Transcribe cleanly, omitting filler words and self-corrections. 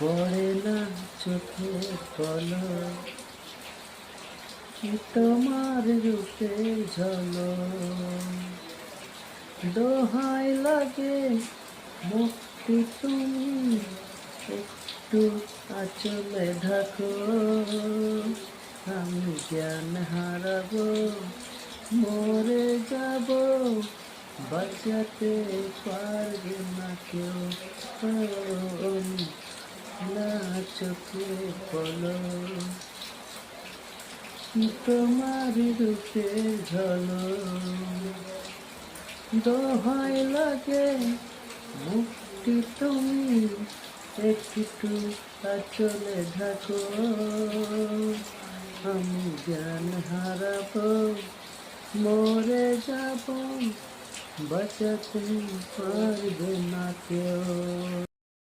পড়ে না চোখে পলক, কি তোমার রূপের ঝলক। দোহাই লাগে মুক্তি তুমি একটু আঁচলে ঢাকো, আমি জ্ঞান হারাবো, মরে যাব, বাঁচাতে পারবে না কেউ। না চোখে পলক, তোমার রূপের ঝলক। দোহাই লাগে মুক্তি তুমি একটু আঁচলে ঢাকো, আমি জ্ঞান হারাবো, মরে যাব, বাঁচাতে পারবে না কেউ।